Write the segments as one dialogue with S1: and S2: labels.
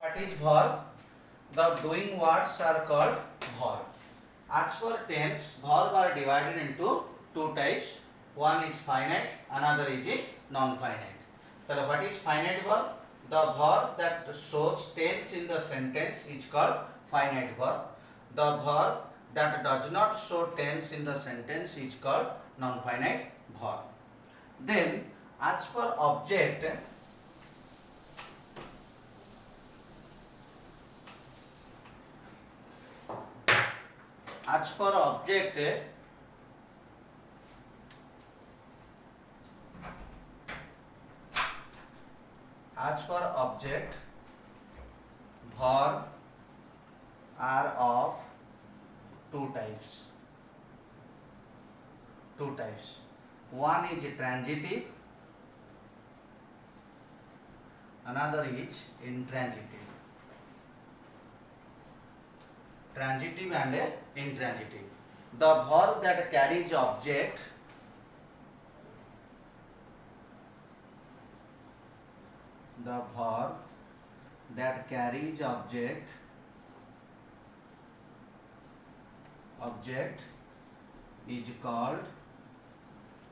S1: What is verb? The doing words are called verb. As for tense, verb are divided into two types. One is finite, another is non-finite. So what is finite verb? The verb that shows tense in the sentence is called finite verb. The verb that does not show tense in the sentence is called non-finite verb. Then, as for object, as for object, verb are of two types. One is transitive, another is intransitive. Transitive and intransitive. The verb that carries object is called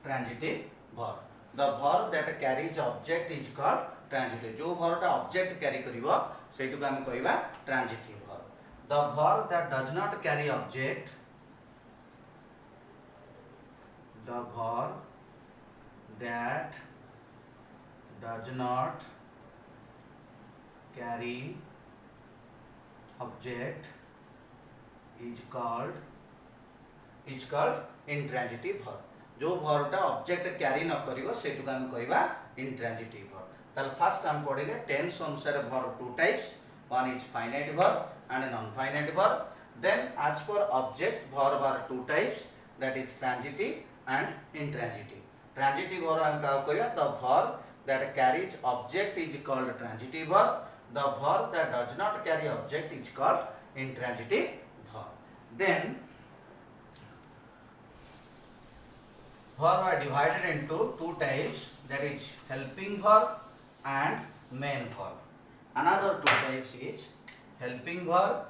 S1: transitive verb. The verb that carries object is called transitive. जो verb टा object carry करिवो सेटु को हम कहबा transitive verb. The verb that does not carry object, is called intransitive verb. जो verb टा object carry न करिवो सेटु को हम कहबा intransitive verb. ताल फर्स्ट हम पढिले tense अनुसार verb two types. One is finite verb and non-finite verb. Then as for object, verb are two types, that is transitive and intransitive. Transitive verb हम का कहबा the verb that carries object is called transitive verb. The verb that does not carry object is called intransitive verb. Then verb are divided into two types, that is helping verb and main verb. Another two types is helping verb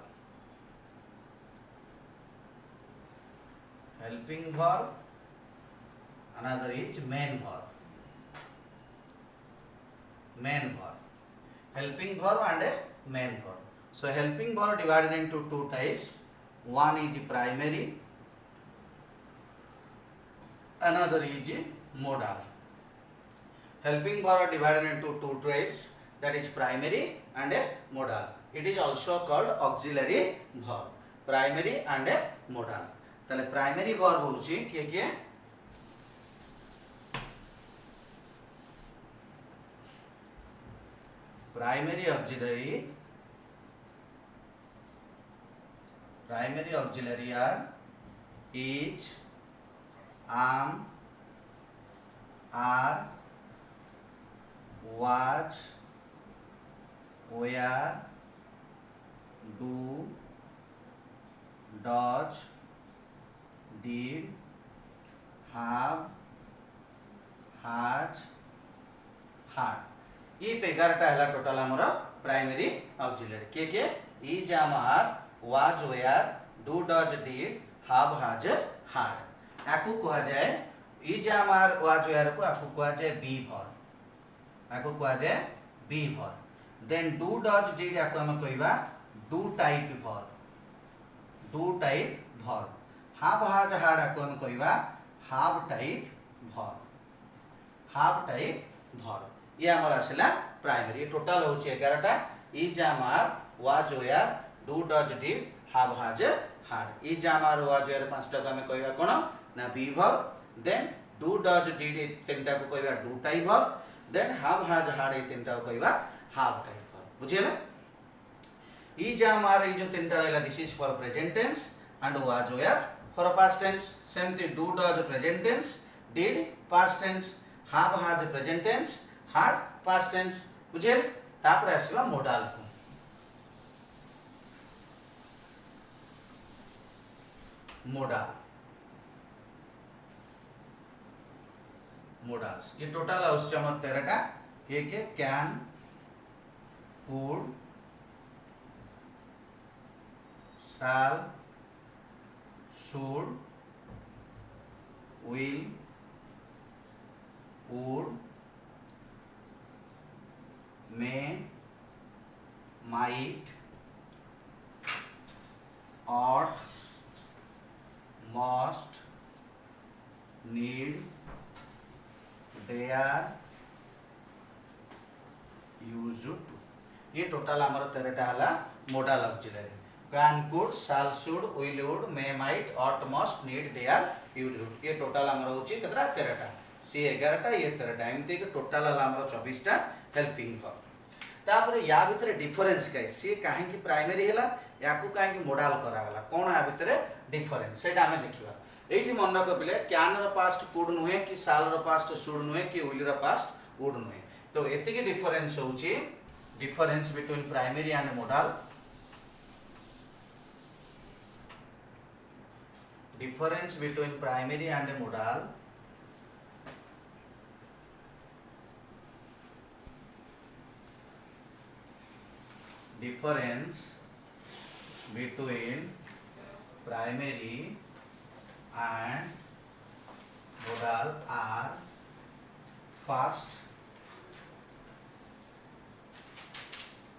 S1: another is main verb. Helping verb and main verb. So helping verb divided into two types. One is primary, another is modal. Helping verb divided into two types, that is primary and modal. It is also called auxiliary verb. Primary and modal. ताले primary verb होउची के primary auxiliary are is, am, are, was, were, do, does, did, have, has, had. ये 11टा हला total हमरा primary auxiliary के is, am, are, was, were, do, does, did, have, has, had. आकु कहा जाए is, am, are, was, were को आकु कहा जाए be verb. Then do, does, did आकु हम कहबा do type verb. Have, has, had आकु हम कहबा हैव टाइप वर्ब. ये हमारा आसला प्राइमरी. टोटल होची 11टा is, am, are, was, were, do, does, did, have, has, had. Is, am, are, was, were पांचटा को हमें कहबा कोन ना be verb. Then do, does, did तीनटा को कहबा do type verb. Then have, has, had ए तीनटा को कहबा हैव टाइप वर्ब. बुझियला. इज, एम, आर जो तीनटा रहला this is for present tense and was, were for past tense. सेमती do, does present tense, did past tense, have, has present tense, had past tense. बुझे तापर आसीबा modal को. Modals ये टोटल आउस हमर 13टा के can, could, shall, should, will, would, may, might, ought, must, need, dare, used to। ये टोटल आमर 13टा हला modal auxiliary. Can, could, shall, should, will, would, may, might, ought, must, need, dare, used to. ये total आमर होची केतरा 13टा, सी 11टा, ये 13टा, एमती के टोटल हला आमर 24टा हेल्पिंग वर्ब। तापर या भितरे डिफरेंस काय, सी काहे की प्राइमरी हला, याकू काहे की मोडाल करा गला, कोन आ भितरे डिफरेंस सेटा हमें देखिबा। एठी मन रख पिले कैन रो पास्ट कुड नुहे कि शाल रो पास्ट शुड नुहे कि विल रो पास्ट वुड नुहे। तो एति के डिफरेंस होची difference between primary and modal, difference between primary and modal, difference between primary and modal are first,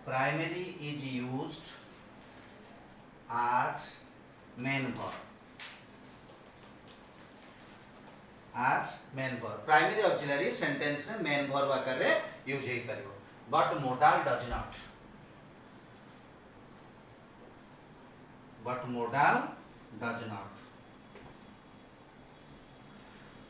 S1: primary is used as main verb, as main verb। primary auxiliary sentence में main verb आकार रे use हेई परिबो, but modal does not, but modal does not।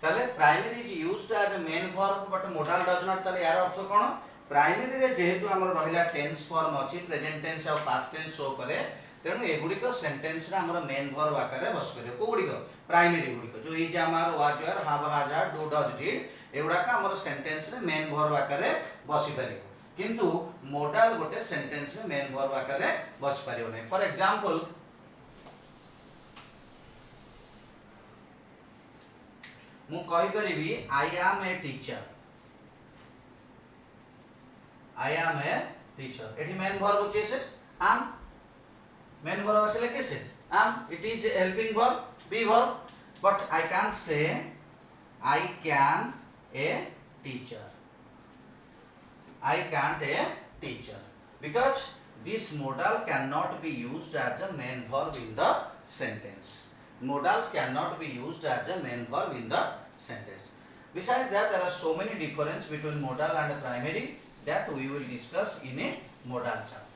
S1: ताले primary is used as a main verb but modal does not, ताले यार अर्थ कोन, primary रे जेहेतु हमर रहिला टेंस फॉर्म अछि, प्रेजेंट टेंस और पास्ट टेंस शो करे, तेनु एगुडी को सेंटेंस रे हमर मेन वर्ब आकार रे बस करे। कोगुडी को प्राइमरी गुडी को जो इज हमर was were have has are do does did, एगुडा का हमर सेंटेंस रे मेन वर्ब आकार रे बसी परिबो, किंतु मोडाल गोटे सेंटेंस रे मेन वर्ब आकार रे बस परिबो नै। फॉर एग्जांपल मु कहि परिबी I am a teacher, I am a teacher। एठी मेन वर्ब कैसे am, मेन वर्ब असले कैसे am, it is a helping verb, be verb, but I can't say I can a teacher, I can't a teacher, because this modal cannot be used as a main verb in the sentence, modals cannot be used as a main verb in the sentence। Besides that, there are so many difference between modal and primary that we will discuss in a modal chapter।